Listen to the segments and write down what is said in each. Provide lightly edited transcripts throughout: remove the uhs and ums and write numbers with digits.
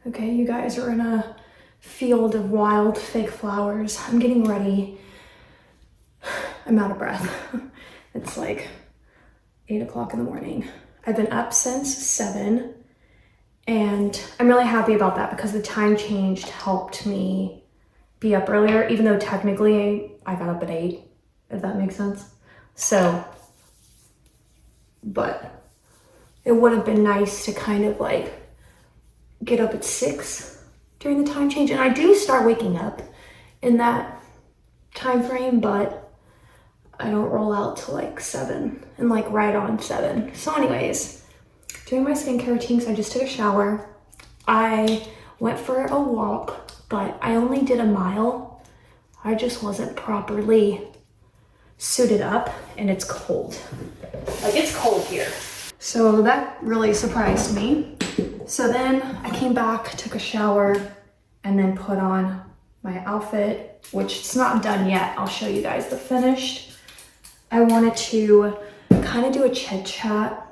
Okay, you guys are in a field of wild fake flowers. I'm getting ready. I'm out of breath. It's like 8 o'clock in the morning. I've been up since 7 and I'm really happy about that because the time change helped me be up earlier, even though technically I got up at 8, if that makes sense. So, but it would have been nice to kind of like get up at 6 during the time change. And I do start waking up in that time frame, but I don't roll out till like 7 and like right on 7. So anyways, doing my skincare routines, I just took a shower. I went for a walk, but I only did a mile. I just wasn't properly suited up and it's cold. Like it's cold here. So that really surprised me. So then I came back, took a shower, and then put on my outfit, which it's not done yet. I'll show you guys the finished. I wanted to kind of do a chit chat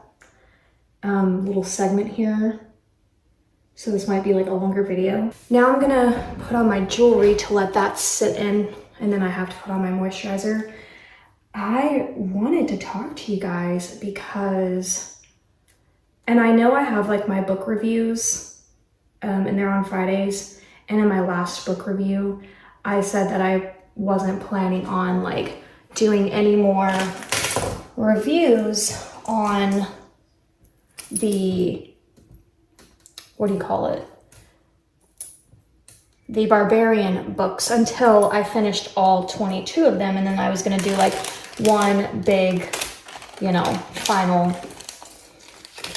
little segment here. So this might be like a longer video. Now I'm gonna put on my jewelry to let that sit in, and then I have to put on my moisturizer. I wanted to talk to you guys because, and I know I have like my book reviews and they're on Fridays. And in my last book review, I said that I wasn't planning on like doing any more reviews on the, what do you call it? The Barbarian books until I finished all 22 of them. And then I was gonna do like one big, you know, final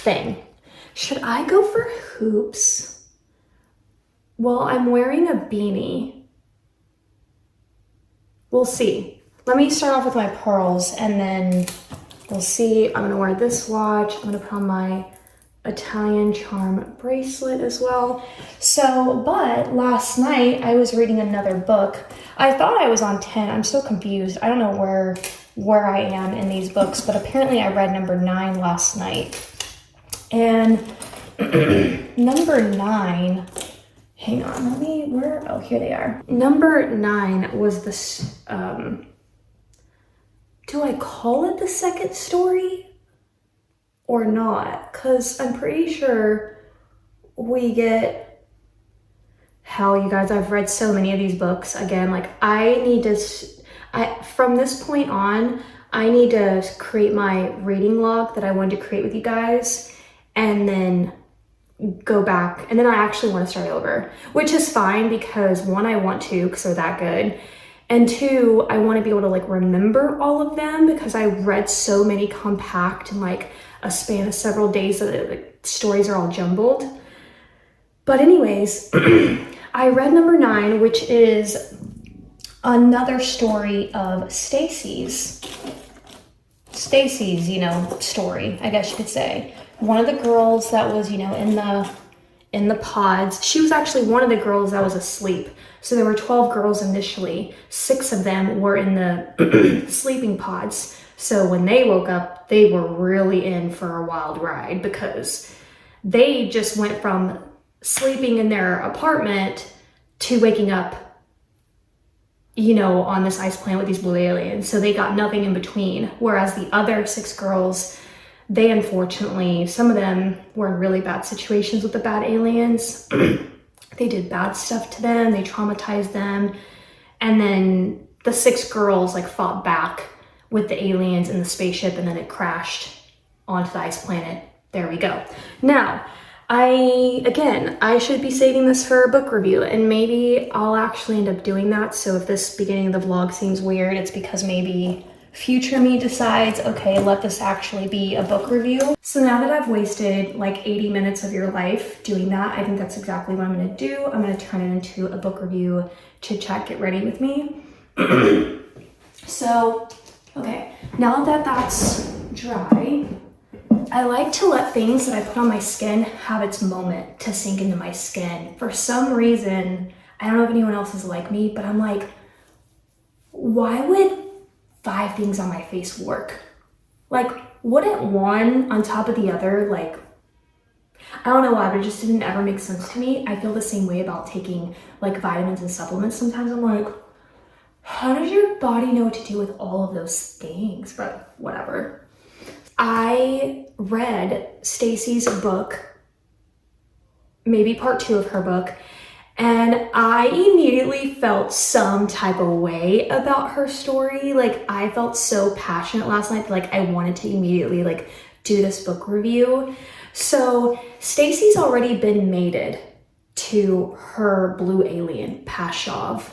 thing. Should I go for hoops? Well, I'm wearing a beanie. We'll see. Let me start off with my pearls and then we'll see. I'm gonna wear this watch. I'm gonna put on my Italian charm bracelet as well. So, but last night I was reading another book. I thought I was on 10. I'm so confused. I don't know where I am in these books, but apparently I read number 9 last night. And number 9, hang on, oh, here they are. Number 9 was this, do I call it the second story or not? Because I'm pretty sure we get, hell, you guys, I've read so many of these books. Again, like from this point on, I need to create my reading log that I wanted to create with you guys and then go back. And then I actually want to start over, which is fine because 1, I want to because they're that good. And 2, I want to be able to like remember all of them because I read so many compact in like a span of several days that the stories are all jumbled. But anyways, I read number 9, which is another story of Stacy's, you know, story, I guess you could say. One of the girls that was, you know, in the pods, she was actually one of the girls that was asleep. So there were 12 girls initially. 6 of them were in the sleeping pods. So when they woke up, they were really in for a wild ride because they just went from sleeping in their apartment to waking up, you know, on this ice planet with these blue aliens. So they got nothing in between. Whereas the other 6 girls, they unfortunately, some of them were in really bad situations with the bad aliens. They did bad stuff to them. They traumatized them. And then the 6 girls like fought back with the aliens in the spaceship and then it crashed onto the ice planet. There we go. Now, I should be saving this for a book review and maybe I'll actually end up doing that. So if this beginning of the vlog seems weird, it's because maybe future me decides, okay, let this actually be a book review. So now that I've wasted like 80 minutes of your life doing that, I think that's exactly what I'm gonna do. I'm gonna turn it into a book review, chit chat, get ready with me. So, okay, now that that's dry, I like to let things that I put on my skin have its moment to sink into my skin. For some reason, I don't know if anyone else is like me, but I'm like, why would 5 things on my face work? Like, wouldn't one on top of the other, like, I don't know why, but it just didn't ever make sense to me. I feel the same way about taking like vitamins and supplements. Sometimes I'm like, how does your body know what to do with all of those things? But whatever. I read Stacy's book, maybe part 2 of her book, and I immediately felt some type of way about her story. Like, I felt so passionate last night that, like, I wanted to immediately like do this book review. So Stacy's already been mated to her blue alien. Pashov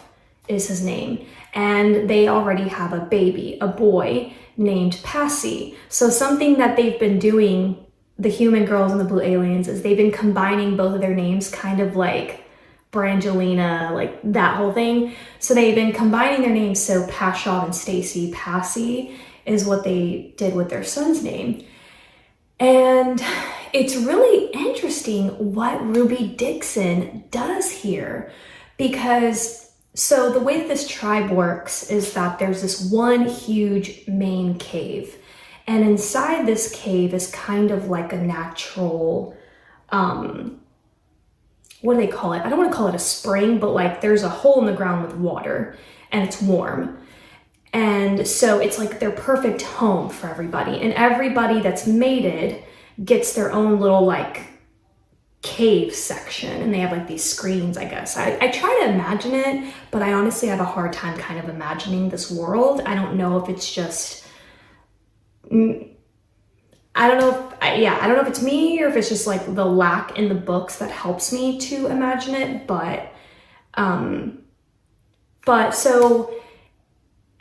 is his name. And they already have a baby, a boy named Passy. So something that they've been doing, the human girls and the blue aliens, is they've been combining both of their names, kind of like Brangelina, like that whole thing. So they've been combining their names. So Pashov and Stacy, Passy is what they did with their son's name. And it's really interesting what Ruby Dixon does here, because so the way that this tribe works is that there's this one huge main cave, and inside this cave is kind of like a natural, what do they call it? I don't want to call it a spring, but like there's a hole in the ground with water and it's warm. And so it's like their perfect home for everybody. And everybody that's mated gets their own little like cave section. And they have like these screens, I guess. I try to imagine it, but I honestly have a hard time kind of imagining this world. I don't know if it's just, I don't know if it's me or if it's just like the lack in the books that helps me to imagine it. But so,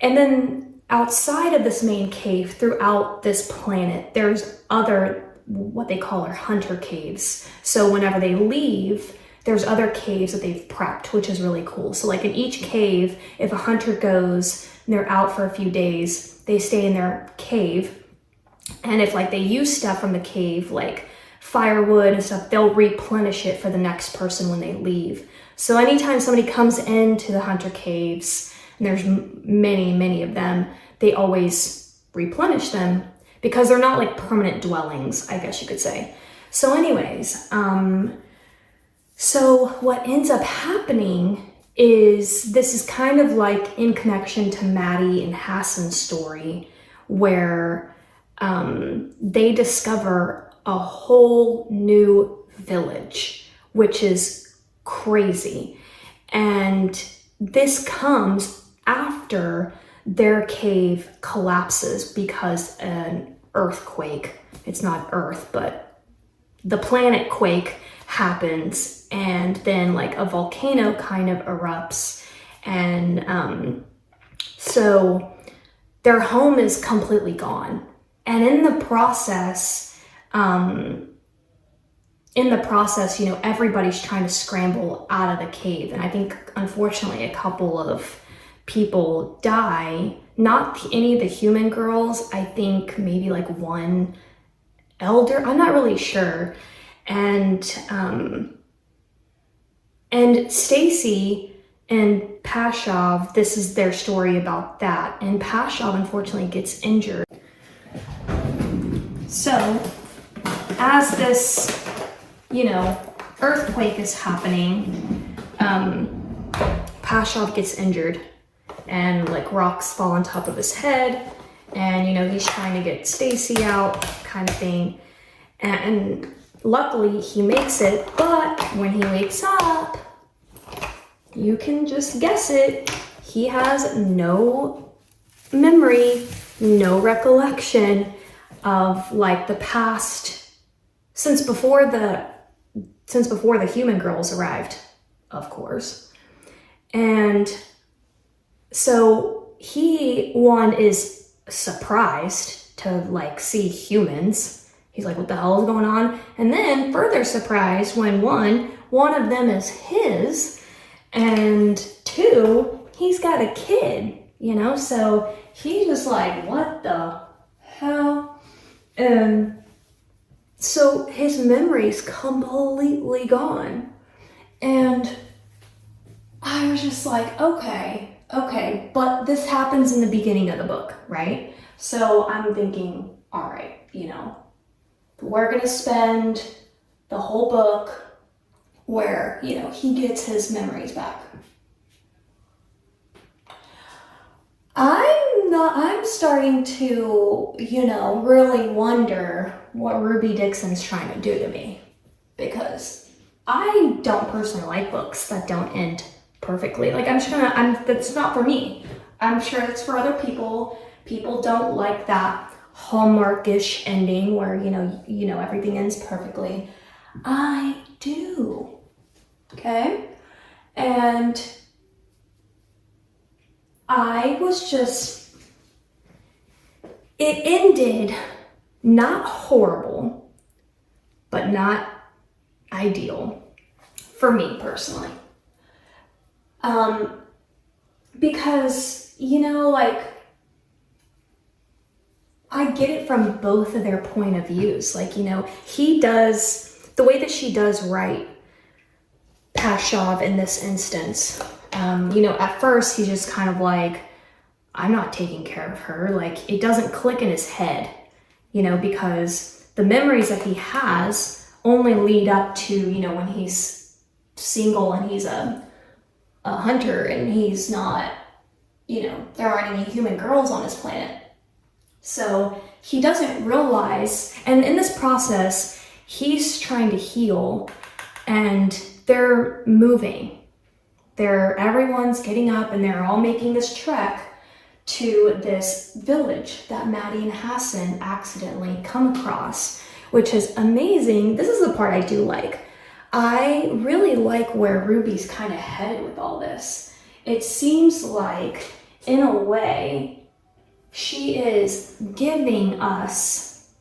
and then outside of this main cave, throughout this planet, there's other, what they call are hunter caves. So whenever they leave, there's other caves that they've prepped, which is really cool. So like in each cave, if a hunter goes and they're out for a few days, they stay in their cave. And if like they use stuff from the cave, like firewood and stuff, they'll replenish it for the next person when they leave. So anytime somebody comes into the hunter caves, and there's many of them, they always replenish them because they're not like permanent dwellings, I guess you could say. So anyways, so what ends up happening is, this is kind of like in connection to Maddie and Hassan's story, where they discover a whole new village, which is crazy. And this comes after their cave collapses because an earthquake, it's not Earth, but the planet quake happens, and then like a volcano kind of erupts, and so their home is completely gone. And in the process, you know, everybody's trying to scramble out of the cave. And I think, unfortunately, a couple of people die. Not any of the human girls. I think maybe like one elder. I'm not really sure. And Stacy and Pashov, this is their story about that. And Pashov, unfortunately, gets injured. So, as this, you know, earthquake is happening, Pashov gets injured, and like rocks fall on top of his head, and you know, he's trying to get Stacy out, kind of thing. And luckily he makes it, but when he wakes up, you can just guess it, he has no memory, no recollection of like the past since before the human girls arrived, of course. And so he, one, is surprised to like see humans. He's like, what the hell is going on? And then further surprised when one of them is his, and two, he's got a kid, you know? So he's just like, what the hell? And so his memory's completely gone. And I was just like, okay, but this happens in the beginning of the book, right? So I'm thinking, all right, you know, we're gonna spend the whole book where, you know, he gets his memories back. I'm starting to, you know, really wonder what Ruby Dixon's trying to do to me, because I don't personally like books that don't end perfectly. Like, that's not for me. I'm sure it's for other people. People don't like that Hallmark-ish ending where, you know, everything ends perfectly. I do, okay? And it ended not horrible, but not ideal for me personally. Because, you know, like, I get it from both of their point of views. Like, you know, the way that she does write Pashav in this instance, you know, at first he's just kind of like, I'm not taking care of her. Like, it doesn't click in his head, you know, because the memories that he has only lead up to, you know, when he's single and he's a hunter and he's not, you know, there aren't any human girls on this planet. So he doesn't realize, and in this process, he's trying to heal and they're moving. Everyone's getting up and they're all making this trek to this village that Maddie and Hassan accidentally come across, which is amazing. This is the part I do like. I really like where Ruby's kind of headed with all this. It seems like, in a way, she is giving us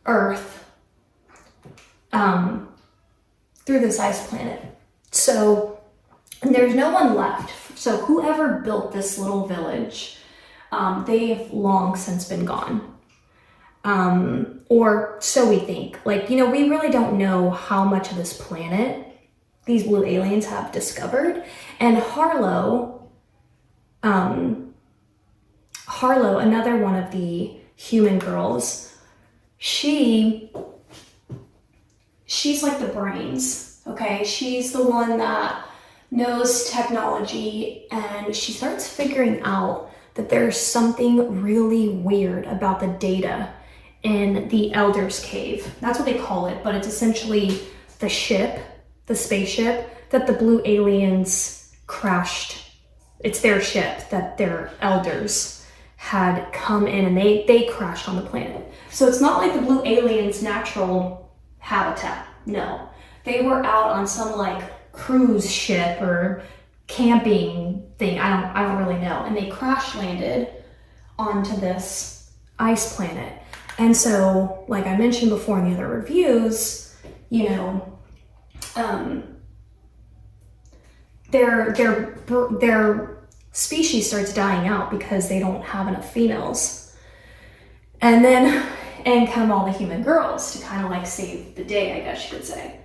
Earth through this ice planet. So, and there's no one left. So whoever built this little village, they've long since been gone. Or so we think. Like, you know, we really don't know how much of this planet these blue aliens have discovered. And Harlow, another one of the human girls, she's like the brains, okay? She's the one that knows technology, and she starts figuring out that there's something really weird about the data in the Elder's Cave. That's what they call it, but it's essentially the spaceship that the blue aliens crashed. It's their ship that their elders had come in and they crashed on the planet. So it's not like the blue aliens' natural habitat. No, they were out on some like cruise ship or camping thing. I don't really know. And they crash landed onto this ice planet. And so, like I mentioned before in the other reviews, you know, their species starts dying out because they don't have enough females. And then in come all the human girls to kind of like save the day, I guess you could say.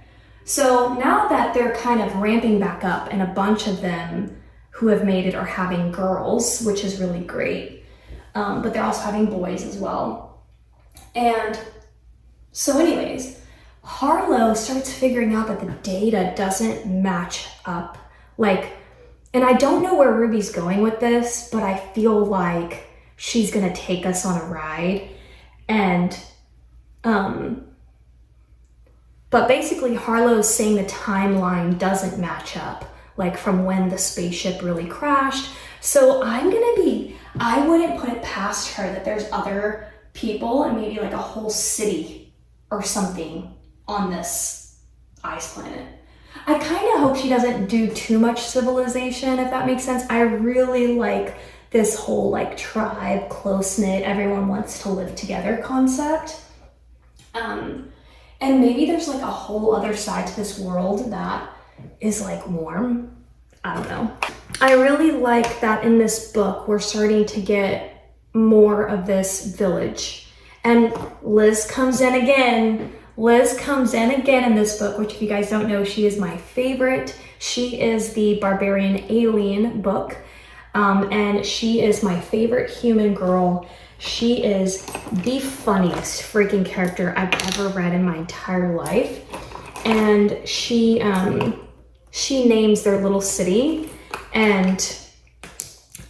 So now that they're kind of ramping back up and a bunch of them who have made it are having girls, which is really great, but they're also having boys as well. And so anyways, Harlow starts figuring out that the data doesn't match up. Like, and I don't know where Ruby's going with this, but I feel like she's gonna take us on a ride. And, but basically Harlow's saying the timeline doesn't match up, like from when the spaceship really crashed. So I wouldn't put it past her that there's other people and maybe like a whole city or something on this ice planet. I kind of hope she doesn't do too much civilization, if that makes sense. I really like this whole like tribe, close-knit, everyone wants to live together concept. And maybe there's like a whole other side to this world that is like warm. I don't know. I really like that in this book, we're starting to get more of this village. And Liz comes in again. Liz comes in again in this book, which if you guys don't know, she is my favorite. She is the Barbarian Alien book. And she is my favorite human girl. She is the funniest freaking character I've ever read in my entire life. And she names their little city, and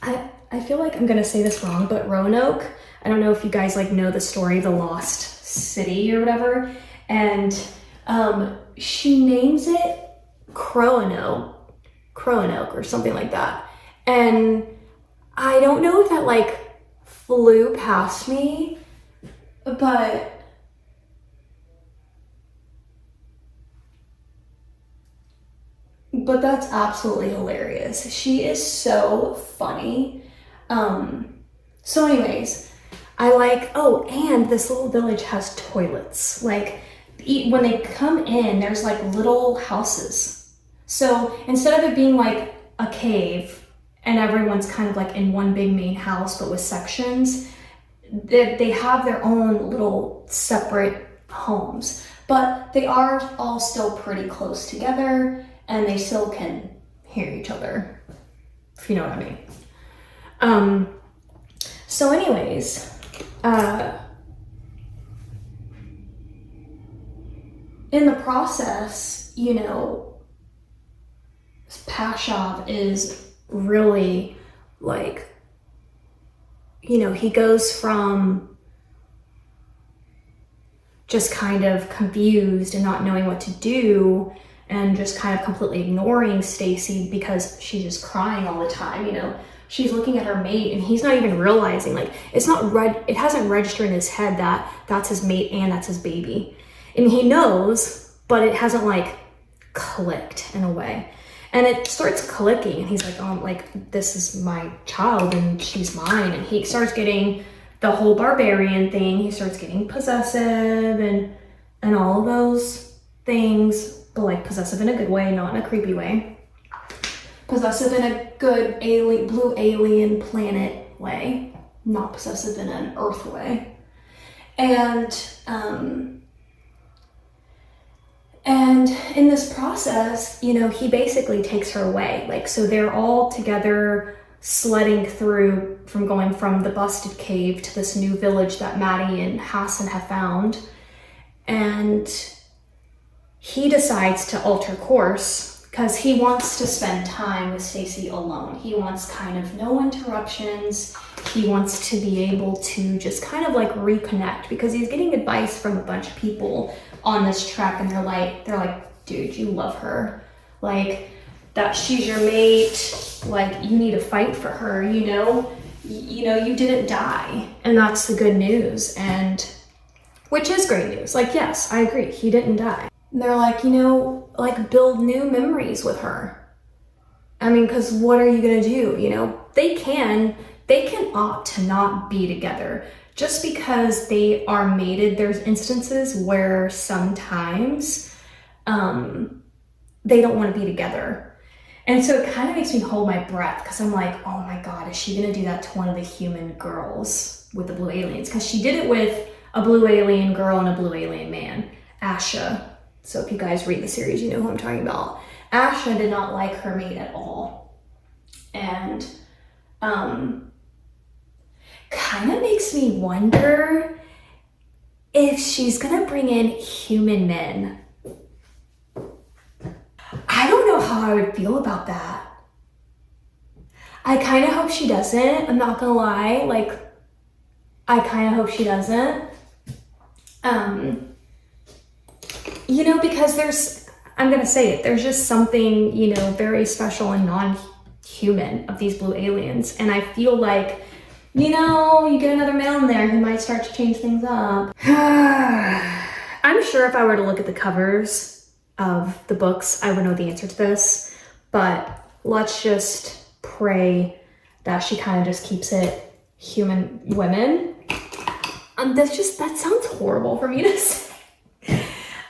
I feel like I'm gonna say this wrong, but Roanoke, I don't know if you guys like know the story, the Lost City or whatever, and she names it Roanoke or something like that. And I don't know if that like flew past me, but that's absolutely hilarious. She is so funny. So anyways, I like, oh, and this little village has toilets. Like, when they come in, there's like little houses. So instead of it being like a cave and everyone's kind of like in one big main house, but with sections, they have their own little separate homes. But they are all still pretty close together, and they still can hear each other, if you know what I mean. So anyways, in the process, you know, Pashov is really like, you know, he goes from just kind of confused and not knowing what to do and just kind of completely ignoring Stacy because she's just crying all the time, you know. She's looking at her mate and he's not even realizing, like, it hasn't registered in his head that that's his mate and that's his baby. And he knows, but it hasn't like clicked in a way. And it starts clicking and he's like, oh, like, this is my child and she's mine. And he starts getting the whole Barbarian thing. He starts getting possessive and all of those things, but like possessive in a good way, not in a creepy way. Possessive in a good blue alien planet way, not possessive in an Earth way. And in this process, you know, he basically takes her away. Like, so they're all together sledding through going from the busted cave to this new village that Maddie and Hassan have found. And he decides to alter course because he wants to spend time with Stacy alone. He wants kind of no interruptions. He wants to be able to just kind of like reconnect because he's getting advice from a bunch of people on this trek, and they're like, dude, you love her. Like, that she's your mate. Like, you need to fight for her, you know? You didn't die. And that's the good news. And which is great news. Like, yes, I agree. He didn't die. And they're like, you know, like, build new memories with her. I mean, because what are you going to do? You know, they can opt to not be together. Just because they are mated, there's instances where sometimes they don't want to be together. And so it kind of makes me hold my breath because I'm like, oh my God, is she going to do that to one of the human girls with the blue aliens? Because she did it with a blue alien girl and a blue alien man, Asha. So if you guys read the series, you know who I'm talking about. Asha did not like her mate at all. And kind of makes me wonder if she's gonna bring in human men. I don't know how I would feel about that. I kind of hope she doesn't. I'm not gonna lie. Like, I kind of hope she doesn't. You know, because I'm gonna say it, there's just something, you know, very special and non-human of these blue aliens. And I feel like, you know, you get another male in there, he might start to change things up. I'm sure if I were to look at the covers of the books, I would know the answer to this, but let's just pray that she kind of just keeps it human women. That sounds horrible for me to say.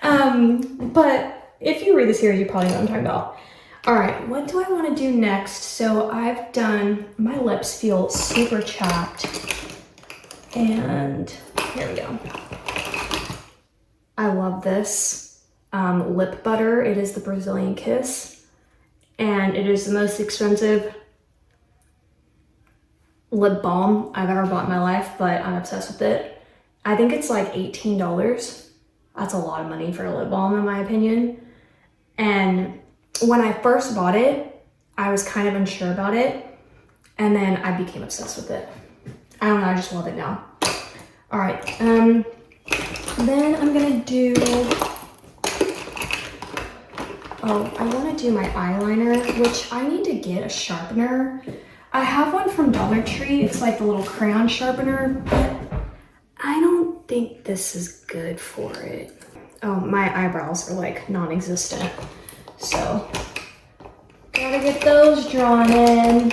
But if you read the series, you probably know what I'm talking about. All right, what do I want to do next? So I've done, my lips feel super chapped. And here we go. I love this lip butter. It is the Brazilian Kiss. And it is the most expensive lip balm I've ever bought in my life, but I'm obsessed with it. I think it's like $18. That's a lot of money for a lip balm in my opinion. And when I first bought it, I was kind of unsure about it. And then I became obsessed with it. I don't know, I just love it now. All right, then I'm gonna do, I wanna do my eyeliner, which I need to get a sharpener. I have one from Dollar Tree. It's like the little crayon sharpener, but I don't think this is good for it. Oh, my eyebrows are like non-existent. So, gotta get those drawn in.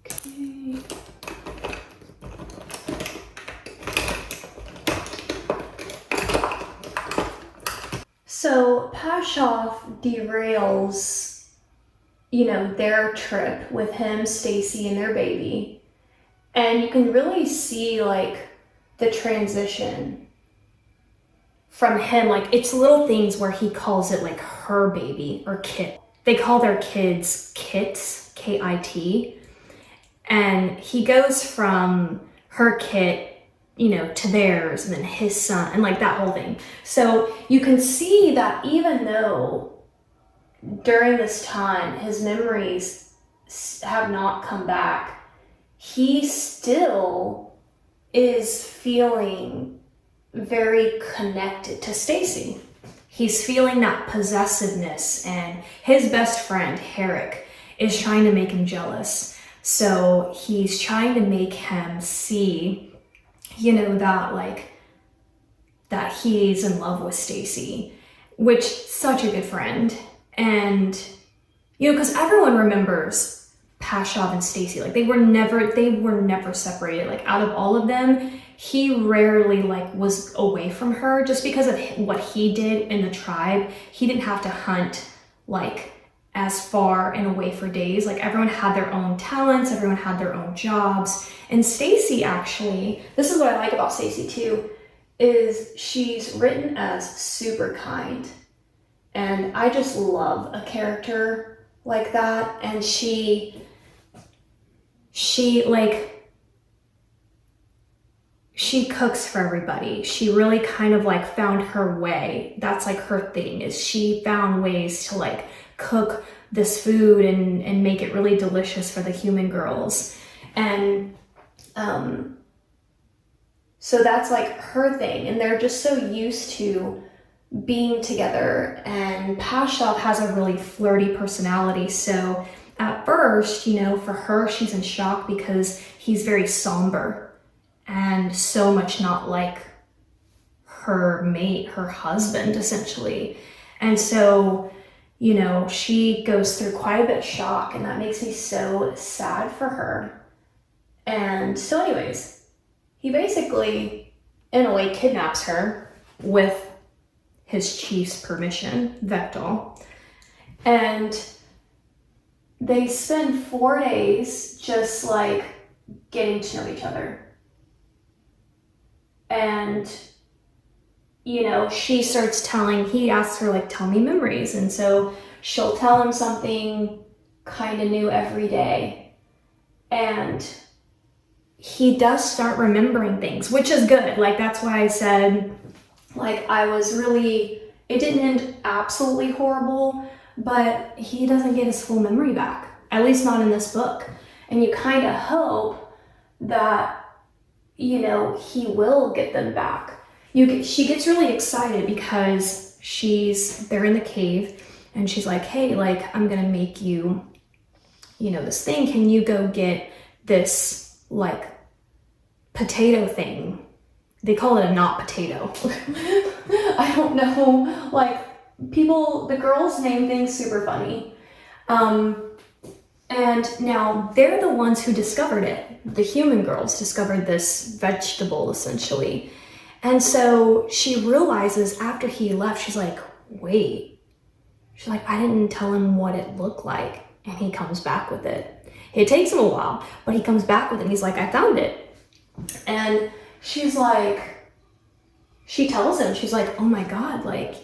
Okay. So, Pashoff derails, you know, their trip with him, Stacy, and their baby. And you can really see like the transition from him. Like it's little things where he calls it like her baby or kit. They call their kids kits, K-I-T. And he goes from her kit, you know, to theirs and then his son and like that whole thing. So you can see that even though during this time his memories have not come back, he still is feeling very connected to Stacy. He's feeling that possessiveness, and his best friend, Herrick, is trying to make him jealous. So he's trying to make him see, you know, that like, that he's in love with Stacy, which such a good friend. And, you know, because everyone remembers Pashoff and Stacy, like they were never separated. Like out of all of them, he rarely like was away from her just because of what he did in the tribe. He didn't have to hunt like as far and away for days. Like everyone had their own talents, everyone had their own jobs. And Stacy actually, this is what I like about Stacy too, is she's written as super kind. And I just love a character like that. And she cooks for everybody. She really kind of like found her way. That's like her thing, is she found ways to like cook this food and make it really delicious for the human girls. And so that's like her thing. And they're just so used to being together. And Pashoff has a really flirty personality. So at first, you know, for her, she's in shock because he's very somber and so much not like her mate, her husband, essentially. And so, you know, she goes through quite a bit of shock, and that makes me so sad for her. And so anyways, he basically, in a way, kidnaps her with his chief's permission, Vectal. And they spend 4 days just like getting to know each other. And, you know, she starts telling, he asks her like, tell me memories. And so she'll tell him something kind of new every day. And he does start remembering things, which is good. Like, that's why I said, like, it didn't end absolutely horrible, but he doesn't get his full memory back, at least not in this book. And you kind of hope that, you know, he will get them back. She gets really excited because they're in the cave, and she's like, hey, like, I'm gonna make you, you know, this thing. Can you go get this, like, potato thing? They call it a not potato. I don't know, like, the girls name things super funny. And now they're the ones who discovered it. The human girls discovered this vegetable, essentially. And so she realizes after he left, she's like, wait. She's like, I didn't tell him what it looked like. And he comes back with it. It takes him a while, but he comes back with it, and he's like, I found it. And she's like, she tells him, she's like, oh my God, like,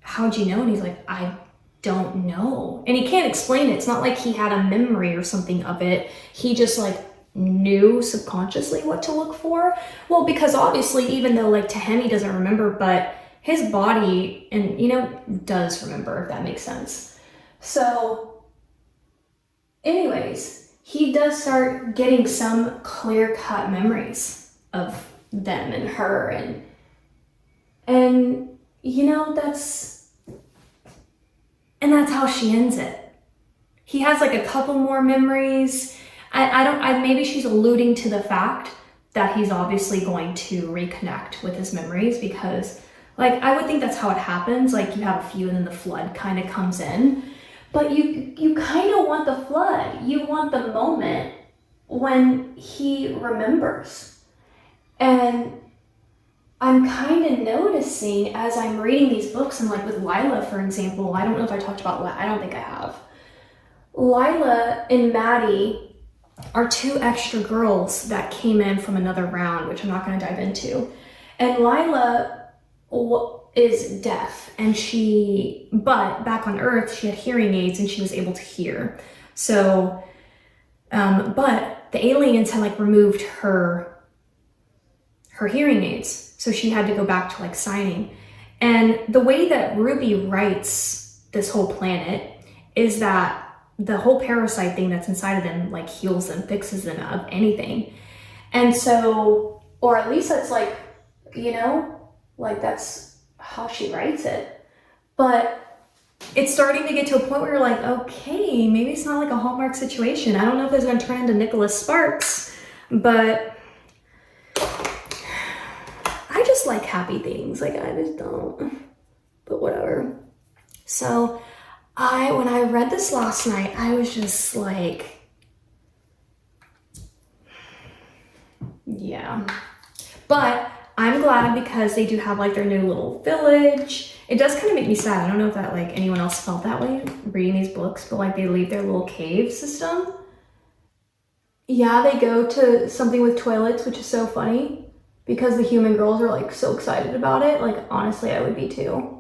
how'd you know? And he's like, I don't know. And he can't explain it. It's not like he had a memory or something of it. He just like knew subconsciously what to look for. Well, because obviously, even though like to him he doesn't remember, but his body and does remember, if that makes sense. So anyways, he does start getting some clear-cut memories of them and her, and that's how she ends it. He has like a couple more memories. Maybe she's alluding to the fact that he's obviously going to reconnect with his memories, because like I would think that's how it happens. Like you have a few and then the flood kind of comes in, but you kind of want the flood. You want the moment when he remembers. And I'm kind of noticing as I'm reading these books, and like with Lila, for example, I don't know if I talked about Lila. I don't think I have. Lila and Maddie are two extra girls that came in from another round, which I'm not going to dive into. And Lila is deaf, and but back on Earth, she had hearing aids and she was able to hear. So, but the aliens had like removed her hearing aids. So she had to go back to like signing. And the way that Ruby writes this whole planet is that the whole parasite thing that's inside of them like heals them, fixes them of anything. And so, or at least that's like, like that's how she writes it. But it's starting to get to a point where you're like, okay, maybe it's not like a Hallmark situation. I don't know if it's gonna turn into Nicholas Sparks, but I just like happy things. Like I just don't, but whatever. So when I read this last night, I was just like, yeah. But I'm glad because they do have like their new little village. It does kind of make me sad. I don't know if that like anyone else felt that way reading these books, but like they leave their little cave system. Yeah, they go to something with toilets, which is so funny because the human girls are like so excited about it. Like honestly, I would be too.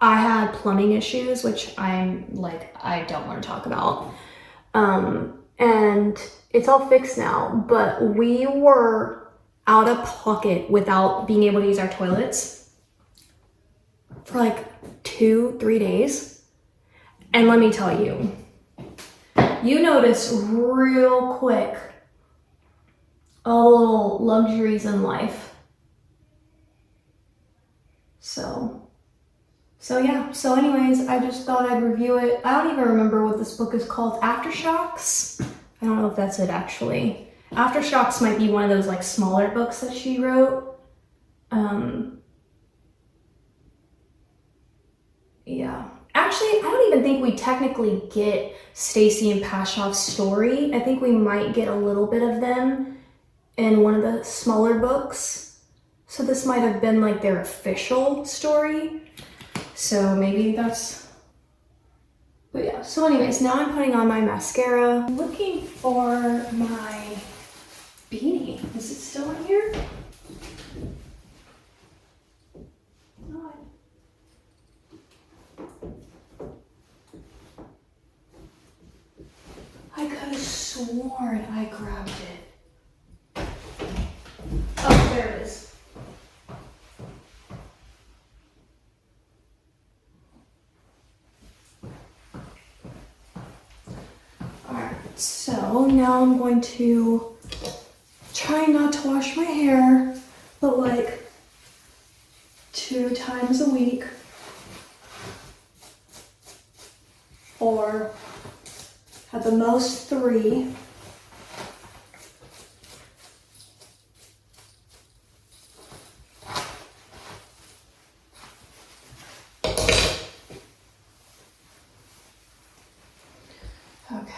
I had plumbing issues, which I don't want to talk about. And it's all fixed now, but we were out of pocket without being able to use our toilets for like 2-3 days. And let me tell you, you notice real quick all the little luxuries in life. So yeah, so anyways, I just thought I'd review it. I don't even remember what this book is called. Aftershocks? I don't know if that's it actually. Aftershocks might be one of those like smaller books that she wrote. Yeah. Actually, I don't even think we technically get Stacy and Pashov's story. I think we might get a little bit of them in one of the smaller books. So this might have been like their official story. So maybe that's, but yeah. So anyways, now I'm putting on my mascara. I'm looking for my beanie. Is it still in here? No. I could have sworn I grabbed it. Oh, there it is. So now I'm going to try not to wash my hair, but like 2 times a week, or at the most 3. Okay.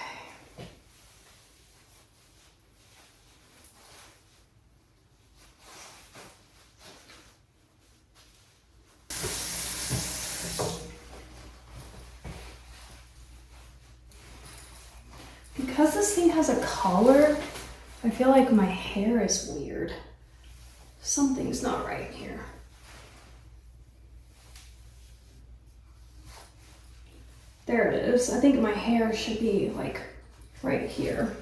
Because this thing has a collar, I feel like my hair is weird. Something's not right here. There it is. I think my hair should be like right here.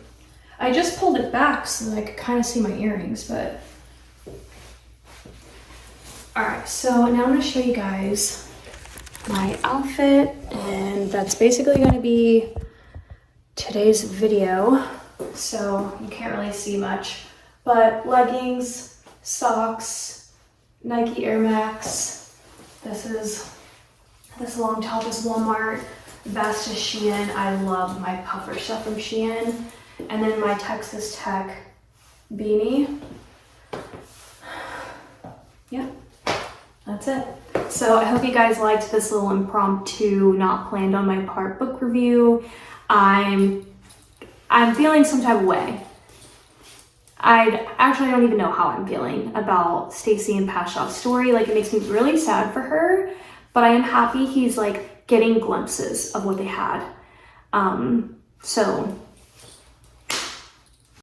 I just pulled it back so that I could kind of see my earrings, but. All right, so now I'm gonna show you guys my outfit, and that's basically gonna be today's video. So you can't really see much, but leggings, socks, Nike Air Max. This long top is Walmart. Vest is Shein. I love my puffer stuff from Shein. And then my Texas Tech beanie. Yeah, that's it. So I hope you guys liked this little impromptu, not planned on my part book review. I'm feeling some type of way. I actually don't even know how I'm feeling about Stacy and Pashav's story. Like, it makes me really sad for her, but I am happy he's like getting glimpses of what they had. So